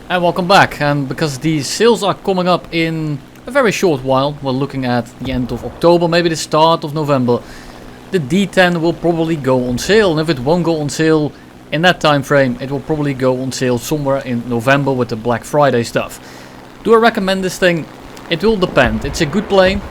And welcome back, and because the sales are coming up in a very short while, we're looking at the end of October, maybe the start of November, the D10 will probably go on sale, and if it won't go on sale in that time frame, it will probably go on sale somewhere in November with the Black Friday stuff. Do I recommend this thing? It will depend. It's a good plane.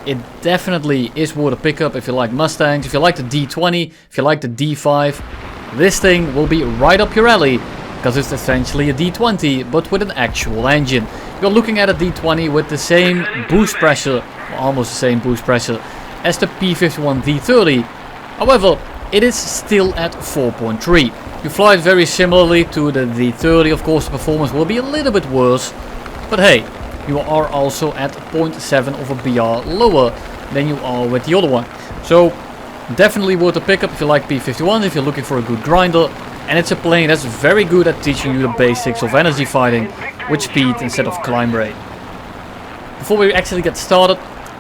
It definitely is worth a pickup if you like Mustangs, if you like the D20, if you like the D5. This thing will be right up your alley, because it's essentially a D20 but with an actual engine. You're looking at a D20 with the same boost pressure, almost the same boost pressure, as the P-51D-10. However, it is still at 4.3. You fly it very similarly to the D-30, of course the performance will be a little bit worse, but hey, you are also at 0.7 of a BR lower than you are with the other one. So definitely worth a pickup if you like P-51, if you're looking for a good grinder. And it's a plane that's very good at teaching you the basics of energy fighting with speed instead of climb rate. Before we actually get started,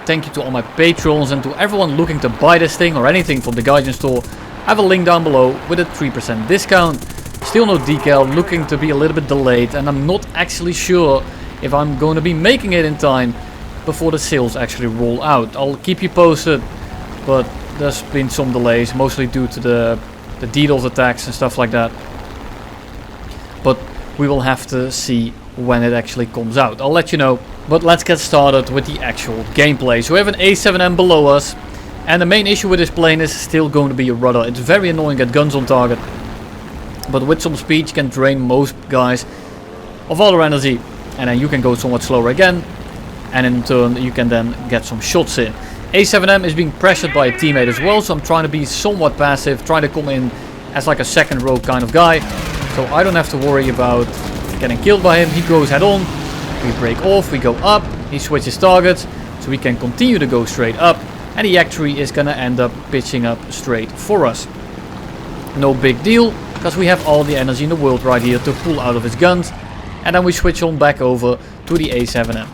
thank you to all my patrons and to everyone looking to buy this thing or anything from the Convergence store. I have a link down below with a 3% discount. Still no decal, looking to be a little bit delayed, and I'm not actually sure if I'm going to be making it in time before the sales actually roll out. I'll keep you posted, but there's been some delays, mostly due to the DDoS attacks and stuff like that. But we will have to see when it actually comes out. I'll let you know. But let's get started with the actual gameplay. So we have an A7M below us. And the main issue with this plane is still going to be a rudder. It's very annoying at guns on target. But with some speed you can drain most guys of all their energy. And then you can go somewhat slower again. And in turn you can then get some shots in. A7M is being pressured by a teammate as well, so I'm trying to be somewhat passive, trying to come in as like a second row kind of guy, so I don't have to worry about getting killed by him. He goes head on, we break off, we go up, he switches targets, so we can continue to go straight up, and the Yak-3 is gonna end up pitching up straight for us. No big deal, because we have all the energy in the world right here to pull out of his guns, and then we switch on back over to the A7M.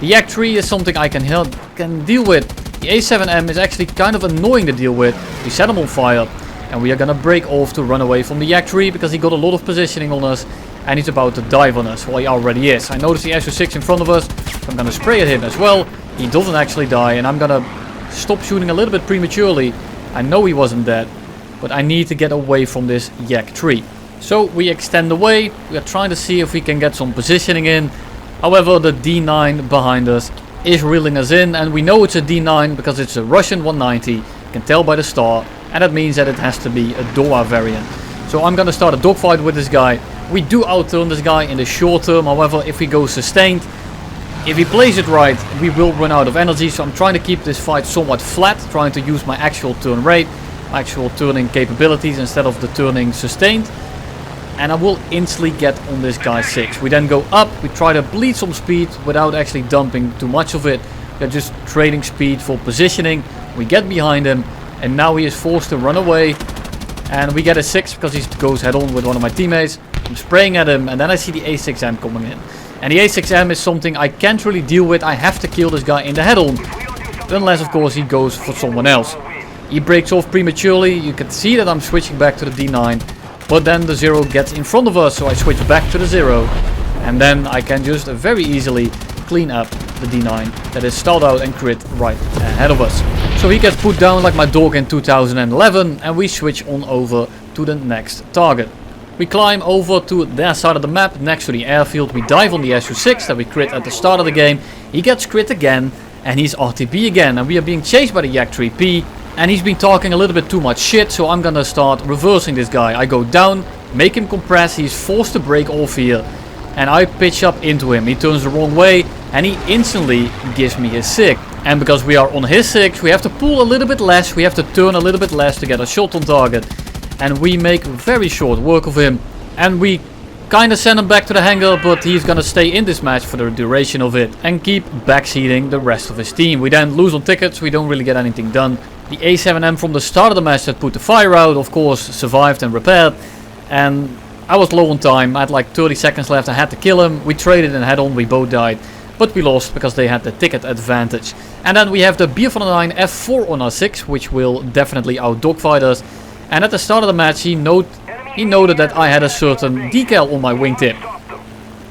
The Yak-3 is something I can deal with. The A7M is actually kind of annoying to deal with. We set him on fire and we are gonna break off to run away from the Yak-3 because he got a lot of positioning on us and he's about to dive on us. Well, he already is. I notice the SU6 in front of us, so I'm gonna spray at him as well. He doesn't actually die and I'm gonna stop shooting a little bit prematurely. I know he wasn't dead, but I need to get away from this Yak-3. So we extend away. We are trying to see if we can get some positioning in. However, the D9 behind us is reeling us in, and we know it's a D9 because it's a Russian 190, you can tell by the star, and that means that it has to be a DOA variant. So I'm gonna start a dogfight with this guy. We do outturn this guy in the short term, however if we go sustained, if he plays it right, we will run out of energy, so I'm trying to keep this fight somewhat flat, trying to use my actual turn rate, actual turning capabilities instead of the turning sustained. And I will instantly get on this guy 6. We then go up, we try to bleed some speed without actually dumping too much of it. We're just trading speed for positioning. We get behind him and now he is forced to run away. And we get a 6 because he goes head on with one of my teammates. I'm spraying at him and then I see the A6M coming in. And the A6M is something I can't really deal with. I have to kill this guy in the head on. Unless of course he goes for someone else. He breaks off prematurely. You can see that I'm switching back to the D9. But then the 0 gets in front of us, so I switch back to the 0. And then I can just very easily clean up the D9 that is stalled out and crit right ahead of us. So he gets put down like my dog in 2011 and we switch on over to the next target. We climb over to their side of the map next to the airfield. We dive on the SU6 that we crit at the start of the game. He gets crit again and he's RTB again, and we are being chased by the Yak-3P. And he's been talking a little bit too much shit, so I'm gonna start reversing this guy. I go down, make him compress, he's forced to break off here. And I pitch up into him. He turns the wrong way and he instantly gives me his 6. And because we are on his 6, we have to pull a little bit less, we have to turn a little bit less to get a shot on target. And we make very short work of him. And we kinda send him back to the hangar, but he's gonna stay in this match for the duration of it and keep backseating the rest of his team. We then lose on tickets, we don't really get anything done. The A7M from the start of the match that put the fire out, of course, survived and repaired. And I was low on time, I had like 30 seconds left, I had to kill him. We traded and head on, we both died. But we lost because they had the ticket advantage. And then we have the B-51D-10 F4 on our 6, which will definitely out dogfight us. And at the start of the match he noted that I had a certain decal on my wingtip.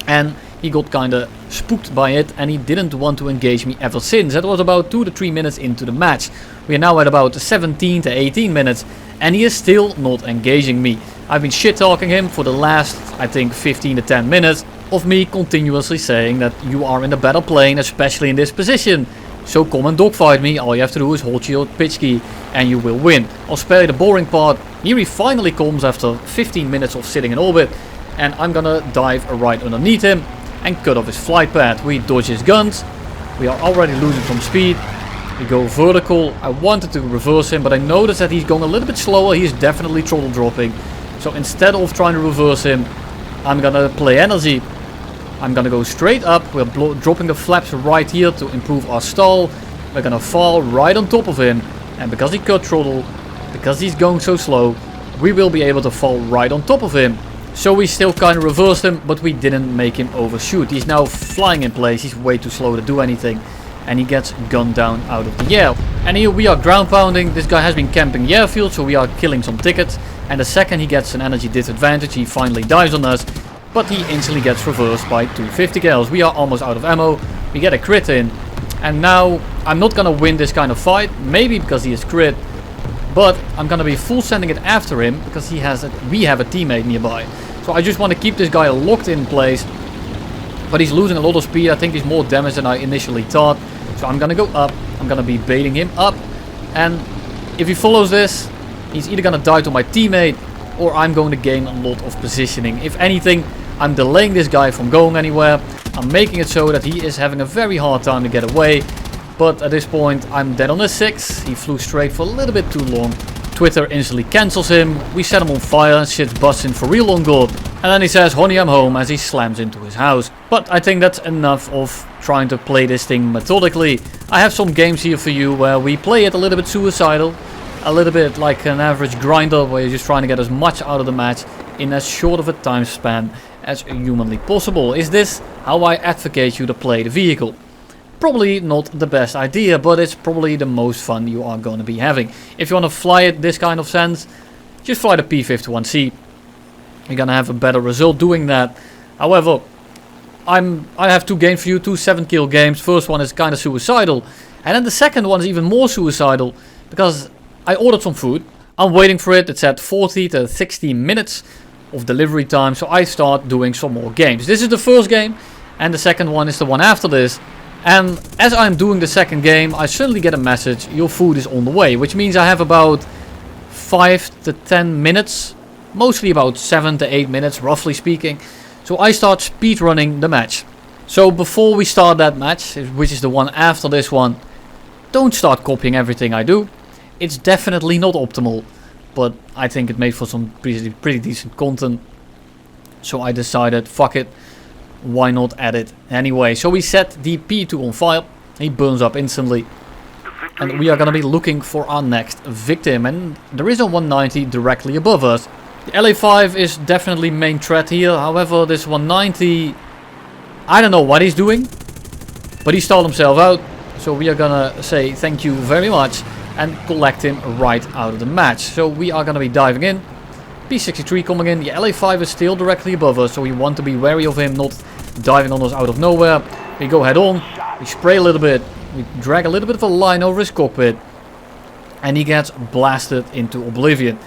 And he got kinda spooked by it and he didn't want to engage me ever since. That was about 2 to 3 minutes into the match. We are now at about 17 to 18 minutes and he is still not engaging me. I've been shit talking him for the last, I think, 15 to 10 minutes of me continuously saying that you are in a better plane, especially in this position. So come and dogfight me, all you have to do is hold your pitch key and you will win. I'll spare you the boring part. Here he finally comes after 15 minutes of sitting in orbit. And I'm gonna dive right underneath him and cut off his flight path. We dodge his guns. We are already losing some speed. We go vertical. I wanted to reverse him, but I noticed that he's going a little bit slower. He's definitely throttle dropping. So instead of trying to reverse him, I'm gonna play energy. I'm gonna go straight up. We're dropping the flaps right here to improve our stall. We're gonna fall right on top of him. And because he cut throttle, because he's going so slow, we will be able to fall right on top of him. So we still kind of reversed him, but we didn't make him overshoot. He's now flying in place. He's way too slow to do anything. And he gets gunned down out of the air. And here we are ground pounding. This guy has been camping the airfield, so we are killing some tickets. And the second he gets an energy disadvantage, he finally dives on us. But he instantly gets reversed by 250 cals. We are almost out of ammo. We get a crit in. And now I'm not gonna win this kind of fight. Maybe because he is crit. But I'm gonna be full sending it after him because we have a teammate nearby. So I just want to keep this guy locked in place. But he's losing a lot of speed. I think he's more damage than I initially thought. So I'm gonna go up. I'm gonna be baiting him up. And if he follows this, he's either gonna die to my teammate or I'm going to gain a lot of positioning. If anything, I'm delaying this guy from going anywhere. I'm making it so that he is having a very hard time to get away. But at this point, I'm dead on his 6. He flew straight for a little bit too long. Twitter instantly cancels him. We set him on fire and shit's busting for real on God. And then he says, "Honey, I'm home," as he slams into his house. But I think that's enough of trying to play this thing methodically. I have some games here for you where we play it a little bit suicidal. A little bit like an average grinder where you're just trying to get as much out of the match in as short of a time span as humanly possible. Is this how I advocate you to play the vehicle? Probably not the best idea, but it's probably the most fun you are going to be having. If you want to fly it this kind of sense, just fly the P-51C. You're going to have a better result doing that. However, I have 2 games for you, 2 7-kill games. First one is kind of suicidal. And then the second one is even more suicidal because I ordered some food. I'm waiting for it. It's at 40 to 60 minutes of delivery time. So I start doing some more games. This is the first game and the second one is the one after this. And as I'm doing the second game, I suddenly get a message, your food is on the way. Which means I have about 5 to 10 minutes, mostly about 7 to 8 minutes, roughly speaking. So I start speedrunning the match. So before we start that match, which is the one after this one, don't start copying everything I do. It's definitely not optimal, but I think it made for some pretty decent content. So I decided, fuck it. Why not add it anyway? So we set the P2 on fire. He burns up instantly. And we are going to be looking for our next victim. And there is a 190 directly above us. The LA5 is definitely main threat here. However, this 190, I don't know what he's doing. But he stalled himself out. So we are going to say thank you very much. And collect him right out of the match. So we are going to be diving in. P63 coming in. The LA5 is still directly above us. So we want to be wary of him not diving on us out of nowhere. We go head on. We spray a little bit. We drag a little bit of a line over his cockpit. And he gets blasted into oblivion.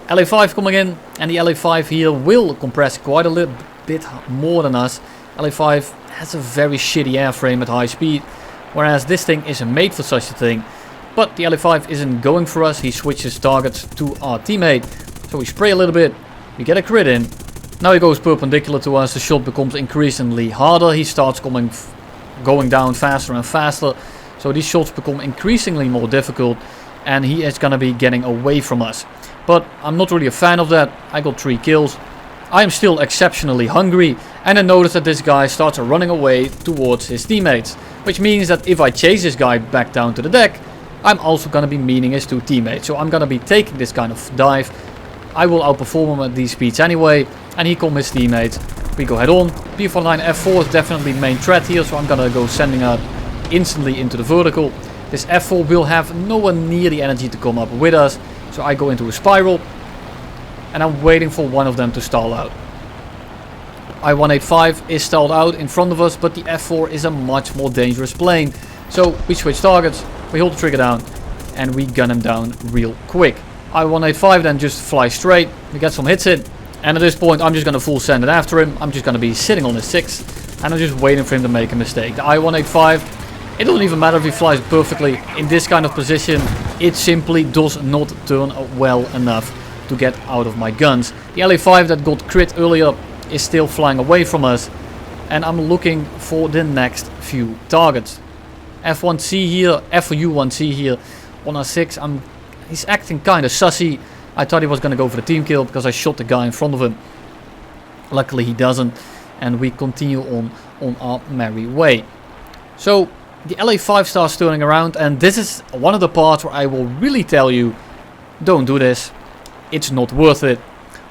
LA5 coming in. And the LA5 here will compress quite a little bit more than us. LA5 has a very shitty airframe at high speed. Whereas this thing isn't made for such a thing. But the LA5 isn't going for us. He switches targets to our teammate. So we spray a little bit. We get a crit in. Now he goes perpendicular to us. The shot becomes increasingly harder. He starts going down faster and faster. So these shots become increasingly more difficult. And he is going to be getting away from us. But I'm not really a fan of that. I got 3 kills. I am still exceptionally hungry. And I notice that this guy starts running away towards his teammates. Which means that if I chase this guy back down to the deck, I'm also going to be meeting his 2 teammates. So I'm going to be taking this kind of dive. I will outperform him at these speeds anyway. And here come his teammates. We go head on. P-49 F4 is definitely main threat here. So I'm going to go sending out instantly into the vertical. This F4 will have nowhere near the energy to come up with us. So I go into a spiral. And I'm waiting for one of them to stall out. I-185 is stalled out in front of us, but the F4 is a much more dangerous plane. So we switch targets, we hold the trigger down, and we gun him down real quick. I-185 then just flies straight, we get some hits in, and at this point I'm just going to full send it after him. I'm just going to be sitting on his 6, and I'm just waiting for him to make a mistake. The I-185, it doesn't even matter if he flies perfectly. In this kind of position, it simply does not turn well enough to get out of my guns. The LA5 that got crit earlier is still flying away from us, and I'm looking for the next few targets. F1C here, FU1C here on R6. He's acting kind of sussy. I thought he was going to go for the team kill because I shot the guy in front of him. Luckily he doesn't, and we continue on our merry way. So the LA5 starts turning around, and this is one of the parts where I will really tell you, don't do this. It's not worth it.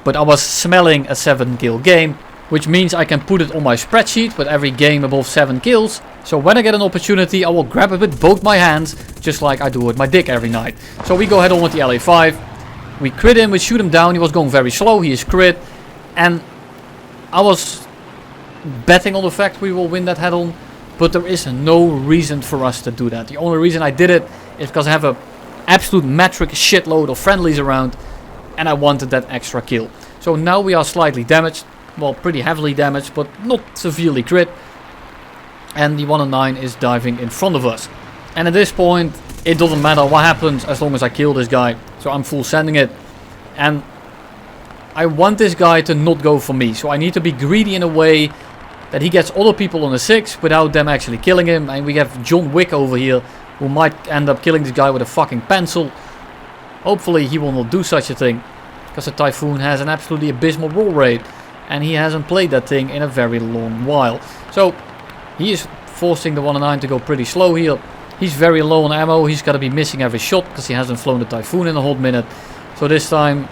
But I was smelling a 7 kill game, which means I can put it on my spreadsheet with every game above 7 kills. So when I get an opportunity, I will grab it with both my hands, just like I do with my dick every night. So we go head on with the LA5. We crit him, we shoot him down. He was going very slow, he is crit. And I was betting on the fact we will win that head on, but there is no reason for us to do that. The only reason I did it is because I have an absolute metric shitload of friendlies around, and I wanted that extra kill. So now we are slightly damaged. Well, pretty heavily damaged, but not severely crit. And the 109 is diving in front of us. And at this point, it doesn't matter what happens as long as I kill this guy. So I'm full sending it. And I want this guy to not go for me. So I need to be greedy in a way that he gets other people on the 6 without them actually killing him. And we have John Wick over here, who might end up killing this guy with a fucking pencil. Hopefully he will not do such a thing, because the Typhoon has an absolutely abysmal roll rate, and he hasn't played that thing in a very long while. So he is forcing the 109 to go pretty slow here. He's very low on ammo. He's got to be missing every shot because he hasn't flown the Typhoon in a hot minute. So this time,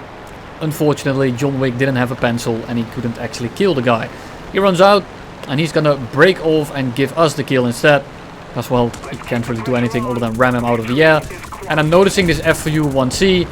unfortunately, John Wick didn't have a pencil and he couldn't actually kill the guy. He runs out and he's going to break off and give us the kill instead. Because, well, he can't really do anything other than ram him out of the air. And I'm noticing this FU1C,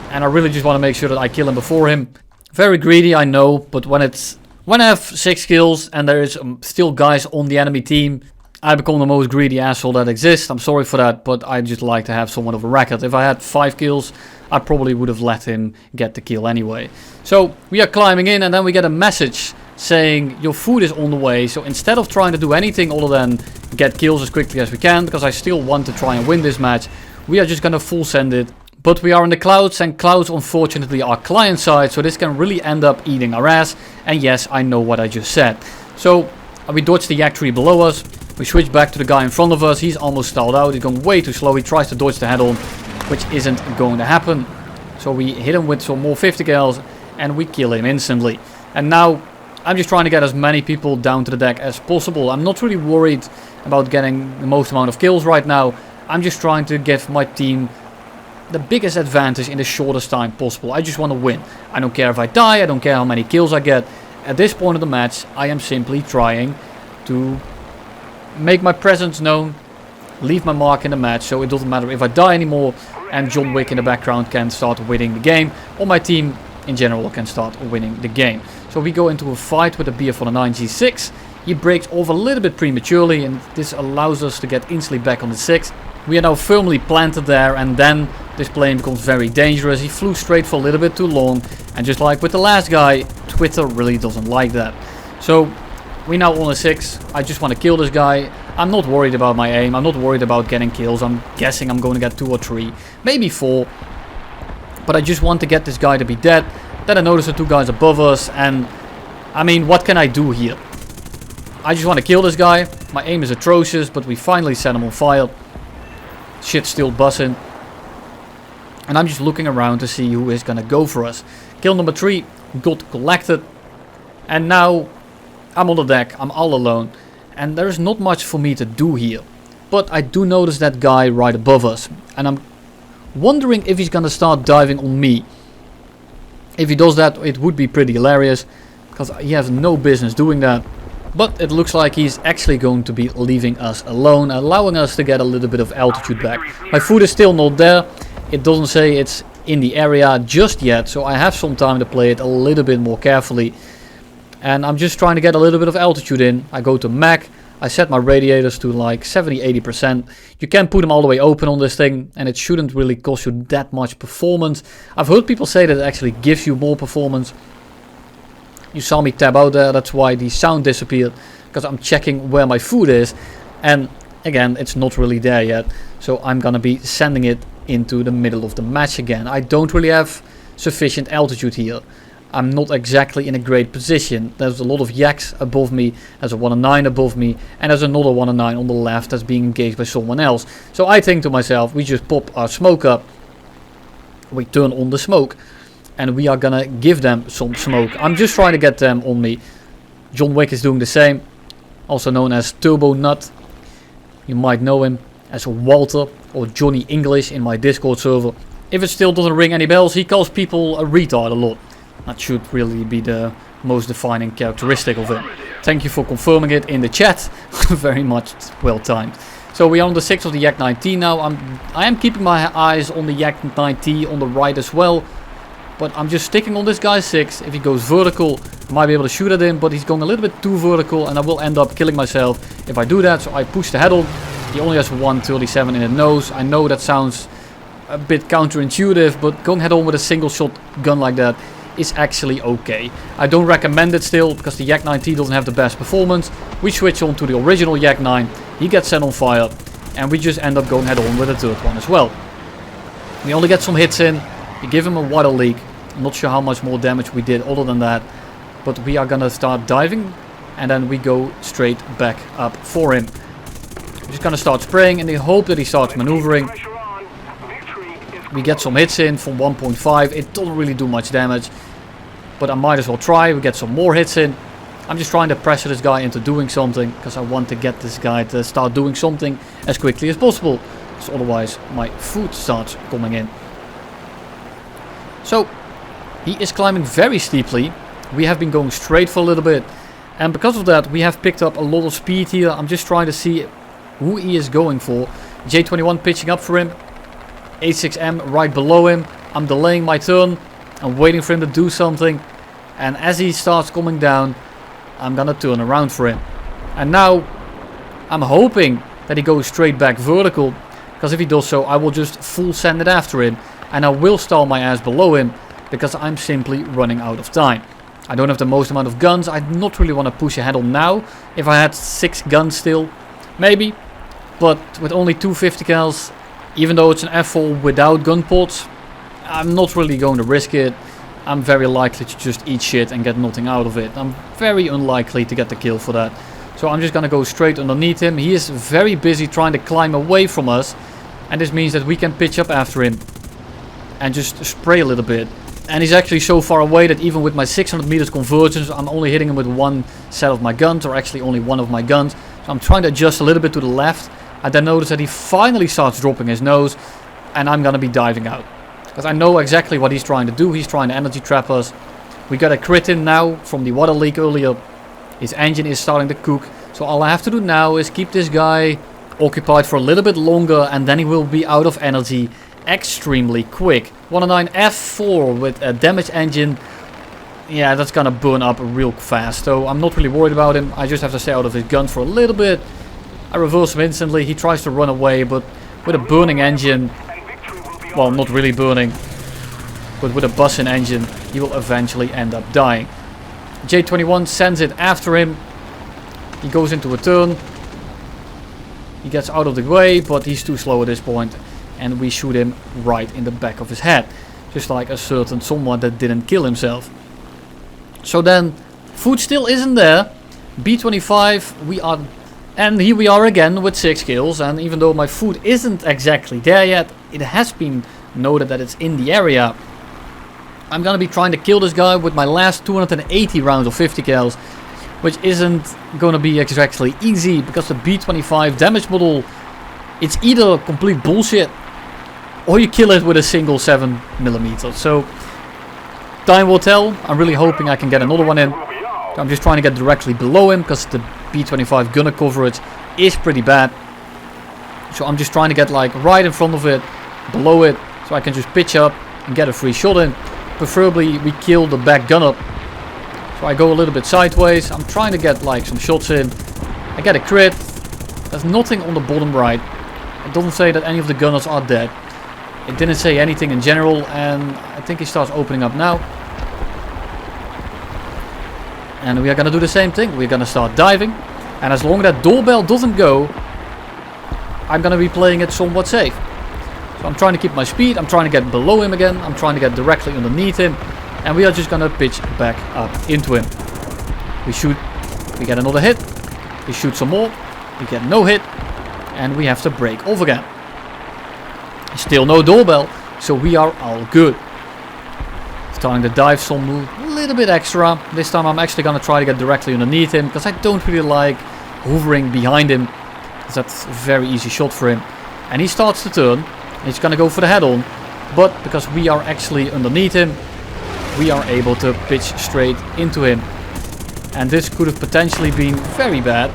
and I really just want to make sure that I kill him before him. Very greedy, I know, but when I have 6 kills and there is still guys on the enemy team, I become the most greedy asshole that exists. I'm sorry for that, but I just like to have somewhat of a record. If I had 5 kills, I probably would have let him get the kill anyway. So we are climbing in, and then we get a message saying your food is on the way. So instead of trying to do anything other than get kills as quickly as we can, because I still want to try and win this match, we are just going to full send it. But we are in the clouds, and clouds unfortunately are client side, so this can really end up eating our ass. And yes, I know what I just said. So we dodge the yak tree below us. We switch back to the guy in front of us. He's almost stalled out. He's going way too slow. He tries to dodge the head on, which isn't going to happen. So we hit him with some more 50 cals and we kill him instantly. And now I'm just trying to get as many people down to the deck as possible. I'm not really worried about getting the most amount of kills right now. I'm just trying to give my team the biggest advantage in the shortest time possible. I just want to win. I don't care if I die. I don't care how many kills I get. At this point of the match, I am simply trying to make my presence known, leave my mark in the match, so it doesn't matter if I die anymore, and John Wick in the background can start winning the game, or my team in general can start winning the game. So we go into a fight with the BF-109 G6. He breaks off a little bit prematurely, and this allows us to get instantly back on the 6. We are now firmly planted there, and then this plane becomes very dangerous. He flew straight for a little bit too long, and just like with the last guy, Twitter really doesn't like that. So we now on a 6. I just want to kill this guy. I'm not worried about my aim. I'm not worried about getting kills. I'm guessing I'm going to get 2 or 3, maybe 4. But I just want to get this guy to be dead. Then I notice the 2 guys above us, and I mean, what can I do here? I just want to kill this guy. My aim is atrocious, but we finally set him on fire. Shit's still buzzing. And I'm just looking around to see who is going to go for us. Kill number 3 got collected. And now I'm on the deck. I'm all alone. And there is not much for me to do here. But I do notice that guy right above us. And I'm wondering if he's going to start diving on me. If he does that, it would be pretty hilarious. Because he has no business doing that. But it looks like he's actually going to be leaving us alone, allowing us to get a little bit of altitude back. My food is still not there. It doesn't say it's in the area just yet, so I have some time to play it a little bit more carefully. And I'm just trying to get a little bit of altitude in. I go to Mac. I set my radiators to like 70-80%. You can put them all the way open on this thing, and it shouldn't really cost you that much performance. I've heard people say that it actually gives you more performance. You saw me tab out there, that's why the sound disappeared, because I'm checking where my food is. And again, it's not really there yet, so I'm gonna be sending it into the middle of the match again. I don't really have sufficient altitude here. I'm not exactly in a great position. There's a lot of yaks above me, there's a 109 above me, and there's another 109 on the left that's being engaged by someone else. So I think to myself, we just pop our smoke up, we turn on the smoke, and we are gonna give them some smoke. I'm just trying to get them on me. John Wick is doing the same, also known as Turbo Nut. You might know him as Walter or Johnny English in my Discord server. If it still doesn't ring any bells, he calls people a retard a lot. That should really be the most defining characteristic of him. Thank you for confirming it in the chat. Very much well timed. So we are on the 6 of the Yak 9T now. I am keeping my eyes on the Yak 9T on the right as well. But I'm just sticking on this guy's 6. If he goes vertical, I might be able to shoot at him. But he's going a little bit too vertical, and I will end up killing myself if I do that. So I push the head on. He only has 137 in the nose. I know that sounds a bit counterintuitive, but going head on with a single shot gun like that is actually okay. I don't recommend it still, because the Yak 9T doesn't have the best performance. We switch on to the original Yak 9. He gets set on fire, and we just end up going head on with a third one as well. We only get some hits in. We give him a water leak. I'm not sure how much more damage we did other than that, but we are gonna start diving, and then we go straight back up for him. I'm just gonna start spraying in the hope that he starts maneuvering. We get some hits in from 1.5. It doesn't really do much damage, but I might as well try. We get some more hits in. I'm just trying to pressure this guy into doing something, because I want to get this guy to start doing something as quickly as possible, so otherwise my food starts coming in. So he is climbing very steeply. We have been going straight for a little bit, and because of that we have picked up a lot of speed here. I'm just trying to see who he is going for. J21 pitching up for him. 86M right below him. I'm delaying my turn. I'm waiting for him to do something. And as he starts coming down, I'm gonna turn around for him. And now I'm hoping that he goes straight back vertical, because if he does so, I will just full send it after him. And I will stall my ass below him, because I'm simply running out of time. I don't have the most amount of guns. I not really want to push ahead on now. If I had 6 guns still, maybe. But with only 250 cals, even though it's an F4 without gun pods, I'm not really going to risk it. I'm very likely to just eat shit and get nothing out of it. I'm very unlikely to get the kill for that. So I'm just going to go straight underneath him. He is very busy trying to climb away from us. And this means that we can pitch up after him and just spray a little bit. And he's actually so far away that even with my 600 meters convergence, I'm only hitting him with one set of my guns, or actually only one of my guns. So I'm trying to adjust a little bit to the left. I then notice that he finally starts dropping his nose, and I'm gonna be diving out, because I know exactly what he's trying to do. He's trying to energy trap us. We got a crit in now from the water leak earlier. His engine is starting to cook, so all I have to do now is keep this guy occupied for a little bit longer, and then he will be out of energy extremely quick. 109 F4 with a damaged engine. Yeah, that's gonna burn up real fast, so I'm not really worried about him. I just have to stay out of his gun for a little bit. I reverse him instantly. He tries to run away, but with a burning engine, well, not really burning, but with a busting engine, he will eventually end up dying. J21 sends it after him. He goes into a turn. He gets out of the way, but he's too slow at this point, and we shoot him right in the back of his head, just like a certain someone that didn't kill himself. So then, food still isn't there. B25, we are... And here we are again with 6 kills, and even though my food isn't exactly there yet, it has been noted that it's in the area. I'm gonna be trying to kill this guy with my last 280 rounds of 50 cals, which isn't gonna be exactly easy, because the B25 damage model, it's either complete bullshit, or you kill it with a single 7mm. So, time will tell. I'm really hoping I can get another one in. I'm just trying to get directly below him, because the B25 gunner coverage is pretty bad. So I'm just trying to get like right in front of it, below it, so I can just pitch up and get a free shot in. Preferably we kill the back gunner, So I go a little bit sideways. I'm trying to get like some shots in. I get a crit. There's nothing on the bottom right. It doesn't say that any of the gunners are dead. It didn't say anything in general, and I think he starts opening up now. And we are gonna do the same thing. We're gonna start diving. And as long as that doorbell doesn't go, I'm gonna be playing it somewhat safe. So I'm trying to keep my speed. I'm trying to get below him again. I'm trying to get directly underneath him. And we are just gonna pitch back up into him. We shoot. We get another hit. We shoot some more. We get no hit. And we have to break off again. Still no doorbell. So we are all good. Starting to dive some a little bit extra. This time I'm actually gonna try to get directly underneath him, because I don't really like hovering behind him, because that's a very easy shot for him. And he starts to turn. He's gonna go for the head-on, but because we are actually underneath him, we are able to pitch straight into him. And this could have potentially been very bad.